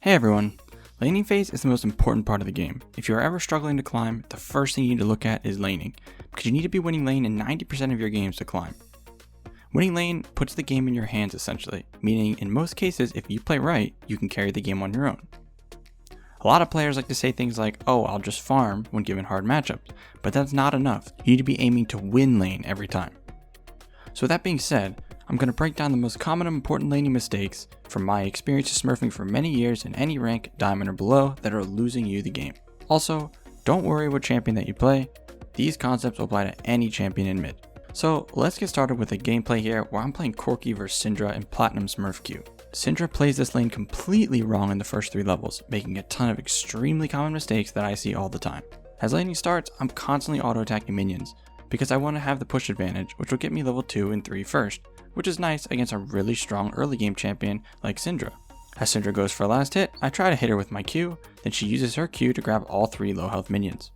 Hey everyone, laning phase is the most important part of the game. If you are ever struggling to climb, the first thing you need to look at is laning, because you need to be winning lane in 90% of your games to climb. Winning lane puts the game in your hands essentially, meaning in most cases if you play right, you can carry the game on your own. A lot of players like to say things like, oh, I'll just farm when given hard matchups, but that's not enough. You need to be aiming to win lane every time. So with that being said, I'm going to break down the most common and important laning mistakes from my experience of smurfing for many years in any rank, diamond or below, that are losing you the game. Also, don't worry what champion that you play, these concepts will apply to any champion in mid. So let's get started with a gameplay here where I'm playing Corki vs Syndra in Platinum Smurf queue. Syndra plays this lane completely wrong in the first 3 levels, making a ton of extremely common mistakes that I see all the time. As laning starts, I'm constantly auto-attacking minions, because I want to have the push advantage, which will get me level 2 and 3 first, which is nice against a really strong early game champion like Syndra. As Syndra goes for a last hit, I try to hit her with my Q, then she uses her Q to grab all 3 low health minions.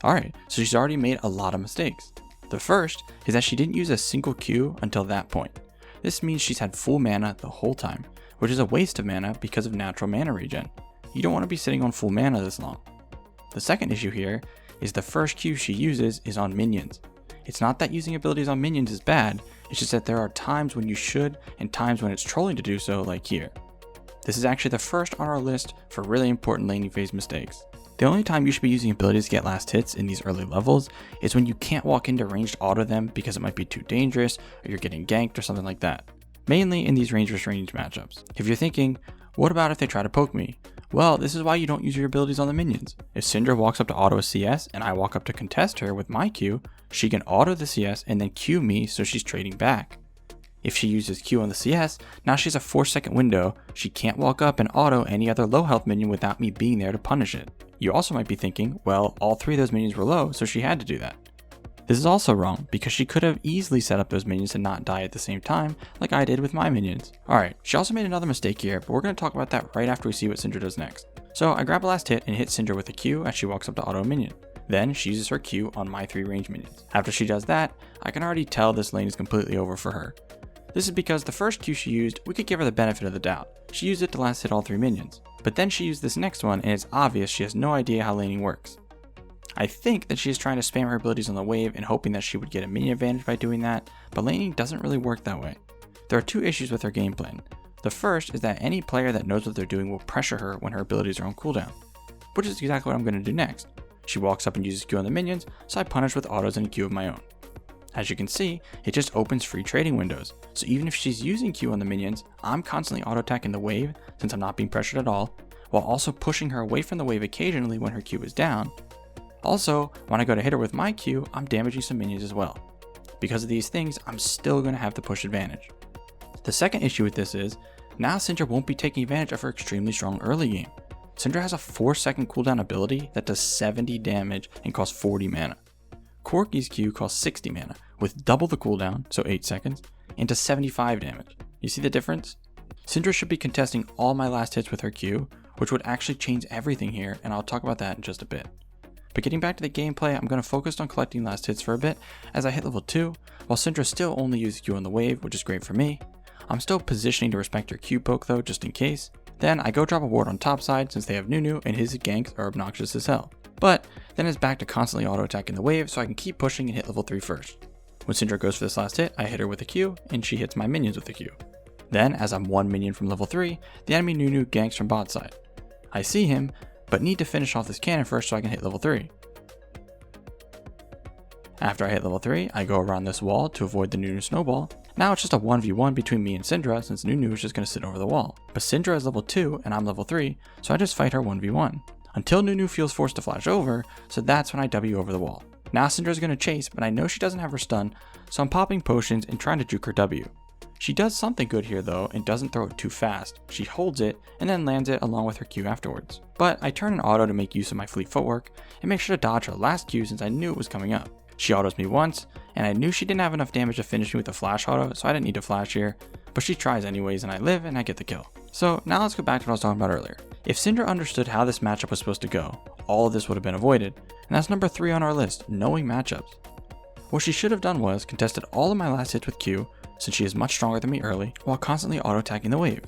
Alright, so she's already made a lot of mistakes. The first is that she didn't use a single Q until that point. This means she's had full mana the whole time, which is a waste of mana because of natural mana regen. You don't want to be sitting on full mana this long. The second issue here is the first Q she uses is on minions. It's not that using abilities on minions is bad, it's just that there are times when you should and times when it's trolling to do so, like here. This is actually the first on our list for really important laning phase mistakes. The only time you should be using abilities to get last hits in these early levels is when you can't walk into ranged auto them because it might be too dangerous or you're getting ganked or something like that. Mainly in these range versus range matchups. If you're thinking, what about if they try to poke me? Well, this is why you don't use your abilities on the minions. If Syndra walks up to auto a CS and I walk up to contest her with my Q, she can auto the CS and then Q me so she's trading back. If she uses Q on the CS, now she has a 4-second window, she can't walk up and auto any other low health minion without me being there to punish it. You also might be thinking, well, all 3 of those minions were low, so she had to do that. This is also wrong, because she could have easily set up those minions to not die at the same time, like I did with my minions. Alright, she also made another mistake here, but we're going to talk about that right after we see what Syndra does next. So I grab a last hit and hit Syndra with a Q as she walks up to auto a minion. Then she uses her Q on my 3 range minions. After she does that, I can already tell this lane is completely over for her. This is because the first Q she used, we could give her the benefit of the doubt. She used it to last hit all 3 minions. But then she used this next one and it's obvious she has no idea how laning works. I think that she is trying to spam her abilities on the wave and hoping that she would get a minion advantage by doing that, but laning doesn't really work that way. There are 2 issues with her game plan. The first is that any player that knows what they're doing will pressure her when her abilities are on cooldown, which is exactly what I'm going to do next. She walks up and uses Q on the minions, so I punish with autos and a Q of my own. As you can see, it just opens free trading windows, so even if she's using Q on the minions, I'm constantly auto-attacking the wave since I'm not being pressured at all, while also pushing her away from the wave occasionally when her Q is down. Also, when I go to hit her with my Q, I'm damaging some minions as well. Because of these things, I'm still going to have the push advantage. The second issue with this is, now Syndra won't be taking advantage of her extremely strong early game. Syndra has a 4-second cooldown ability that does 70 damage and costs 40 mana. Corki's Q costs 60 mana, with double the cooldown, so 8 seconds, and does 75 damage. You see the difference? Syndra should be contesting all my last hits with her Q, which would actually change everything here, and I'll talk about that in just a bit. But getting back to the gameplay, I'm going to focus on collecting last hits for a bit as I hit level 2, while Syndra still only uses Q on the wave, which is great for me. I'm still positioning to respect her Q poke though, just in case. Then I go drop a ward on top side since they have Nunu and his ganks are obnoxious as hell. But then it's back to constantly auto attacking the wave so I can keep pushing and hit level 3 first. When Syndra goes for this last hit, I hit her with a Q and she hits my minions with a Q. Then as I'm 1 minion from level 3, the enemy Nunu ganks from bot side. I see him, but need to finish off this cannon first so I can hit level 3. After I hit level 3, I go around this wall to avoid the Nunu snowball. Now it's just a 1v1 between me and Syndra since Nunu is just going to sit over the wall. But Syndra is level 2 and I'm level 3, so I just fight her 1v1. Until Nunu feels forced to flash over, so that's when I W over the wall. Now Syndra is going to chase, but I know she doesn't have her stun, so I'm popping potions and trying to juke her W. She does something good here though and doesn't throw it too fast. She holds it and then lands it along with her Q afterwards. But I turn an auto to make use of my fleet footwork and make sure to dodge her last Q since I knew it was coming up. She autos me once, and I knew she didn't have enough damage to finish me with a flash auto, so I didn't need to flash here, but she tries anyways and I live and I get the kill. So now let's go back to what I was talking about earlier. If Syndra understood how this matchup was supposed to go, all of this would have been avoided, and that's number 3 on our list, knowing matchups. What she should have done was contested all of my last hits with Q, since she is much stronger than me early, while constantly auto-attacking the wave.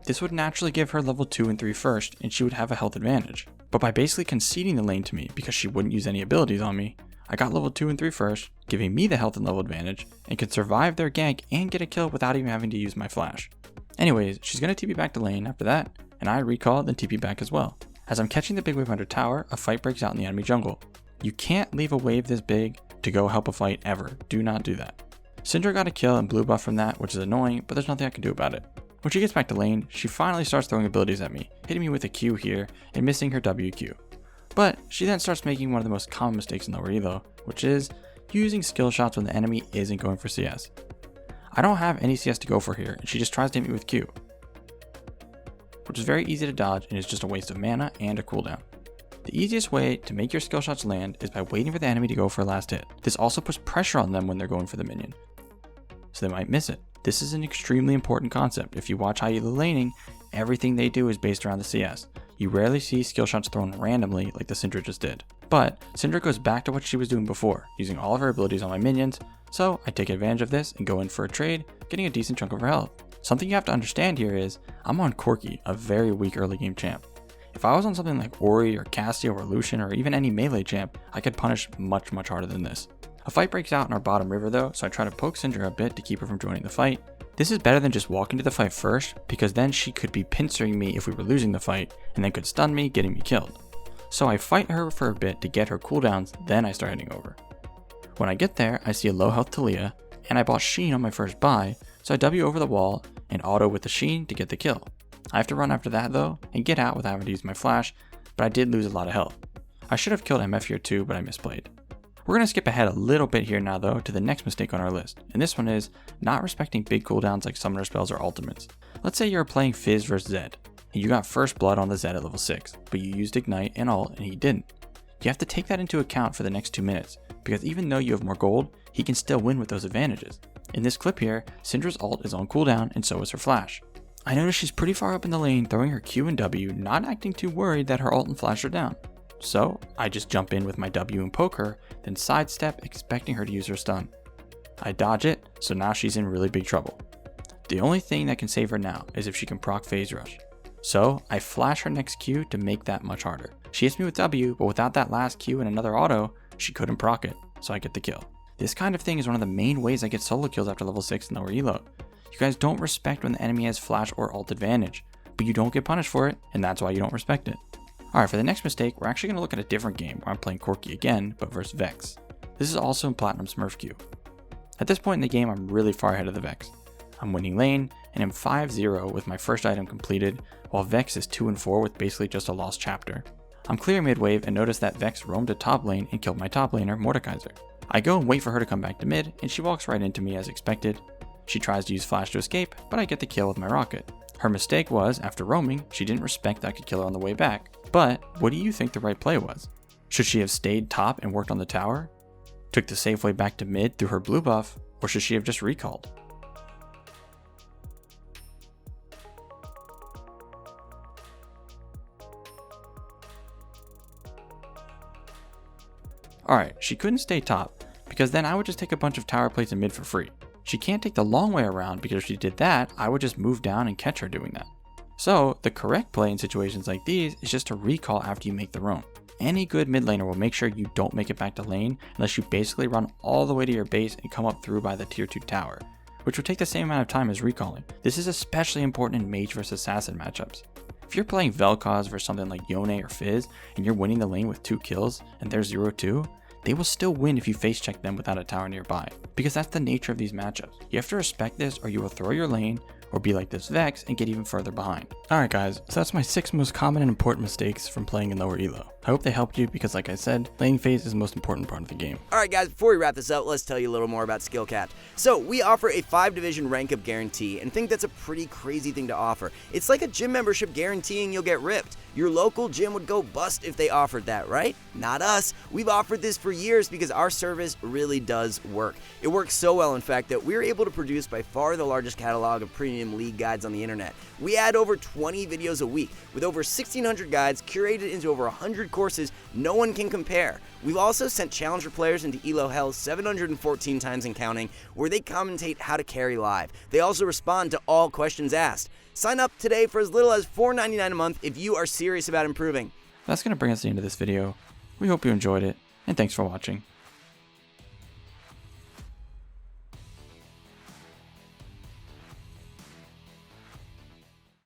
This would naturally give her level 2 and 3 first, and she would have a health advantage. But by basically conceding the lane to me because she wouldn't use any abilities on me, I got level 2 and 3 first, giving me the health and level advantage, and could survive their gank and get a kill without even having to use my flash. Anyways, she's going to TP back to lane after that, and I recall then TP back as well. As I'm catching the big wave under tower, a fight breaks out in the enemy jungle. You can't leave a wave this big to go help a fight ever. Do not do that. Syndra got a kill and blue buff from that, which is annoying, but there's nothing I can do about it. When she gets back to lane, she finally starts throwing abilities at me, hitting me with a Q here and missing her WQ. But she then starts making one of the most common mistakes in lower elo, which is using skill shots when the enemy isn't going for CS. I don't have any CS to go for here, and she just tries to hit me with Q, which is very easy to dodge and is just a waste of mana and a cooldown. The easiest way to make your skill shots land is by waiting for the enemy to go for a last hit. This also puts pressure on them when they're going for the minion, so they might miss it. This is an extremely important concept. If you watch high elo laning, everything they do is based around the CS. You rarely see skill shots thrown randomly like the Syndra just did. But Syndra goes back to what she was doing before, using all of her abilities on my minions, so I take advantage of this and go in for a trade, getting a decent chunk of her health. Something you have to understand here is, I'm on Corki, a very weak early game champ. If I was on something like Ori or Cassio or Lucian or even any melee champ, I could punish much harder than this. A fight breaks out in our bottom river though, so I try to poke Syndra a bit to keep her from joining the fight. This is better than just walking to the fight first, because then she could be pincering me if we were losing the fight, and then could stun me, getting me killed. So I fight her for a bit to get her cooldowns, then I start heading over. When I get there, I see a low health Talia, and I bought Sheen on my first buy, so I W over the wall and auto with the Sheen to get the kill. I have to run after that though, and get out without having to use my flash, but I did lose a lot of health. I should have killed MF here too, but I misplayed. We're going to skip ahead a little bit here now though to the next mistake on our list, and this one is not respecting big cooldowns like summoner spells or ultimates. Let's say you're playing Fizz vs Zed, and you got first blood on the Zed at level 6, but you used Ignite and ult and he didn't. You have to take that into account for the next 2 minutes, because even though you have more gold, he can still win with those advantages. In this clip here, Syndra's ult is on cooldown and so is her flash. I notice she's pretty far up in the lane throwing her Q and W, not acting too worried that her ult and flash are down. So I just jump in with my W and poke her, then sidestep expecting her to use her stun. I dodge it, so now she's in really big trouble. The only thing that can save her now is if she can proc phase rush. So I flash her next Q to make that much harder. She hits me with W, but without that last Q and another auto, she couldn't proc it, so I get the kill. This kind of thing is one of the main ways I get solo kills after level 6 in lower elo. You guys don't respect when the enemy has flash or ult advantage, but you don't get punished for it, and that's why you don't respect it. Alright, for the next mistake, we're actually going to look at a different game where I'm playing Corki again, but versus Vex. This is also in Platinum Smurf queue. At this point in the game, I'm really far ahead of the Vex. I'm winning lane, and I'm 5-0 with my first item completed, while Vex is 2-4 with basically just a lost chapter. I'm clear mid wave and notice that Vex roamed to top lane and killed my top laner, Mordekaiser. I go and wait for her to come back to mid, and she walks right into me as expected. She tries to use flash to escape, but I get the kill with my rocket. Her mistake was, after roaming, she didn't respect that I could kill her on the way back. But what do you think the right play was? Should she have stayed top and worked on the tower? Took the safe way back to mid through her blue buff? Or should she have just recalled? Alright, she couldn't stay top, because then I would just take a bunch of tower plates in mid for free. She can't take the long way around, because if she did that, I would just move down and catch her doing that. So the correct play in situations like these is just to recall after you make the roam. Any good mid laner will make sure you don't make it back to lane unless you basically run all the way to your base and come up through by the tier 2 tower, which would take the same amount of time as recalling. This is especially important in mage vs assassin matchups. If you're playing Vel'Koz versus something like Yone or Fizz and you're winning the lane with 2 kills and they're 0-2, they will still win if you face check them without a tower nearby, because that's the nature of these matchups. You have to respect this or you will throw your lane or be like this Vex and get even further behind. Alright guys, so that's my 6 most common and important mistakes from playing in lower elo. I hope they helped you because like I said, laning phase is the most important part of the game. Alright guys, before we wrap this up, let's tell you a little more about SkillCapped. So we offer a 5-division rank up guarantee and think that's a pretty crazy thing to offer. It's like a gym membership guaranteeing you'll get ripped. Your local gym would go bust if they offered that, right? Not us. We've offered this for years because our service really does work. It works so well, in fact, that we're able to produce by far the largest catalog of premium league guides on the internet. We add over 20 videos a week with over 1,600 guides curated into over 100 courses, no one can compare. We've also sent Challenger players into ELO Hell 714 times and counting, where they commentate how to carry live. They also respond to all questions asked. Sign up today for as little as $4.99 a month if you are serious about improving. That's going to bring us to the end of this video. We hope you enjoyed it, and thanks for watching.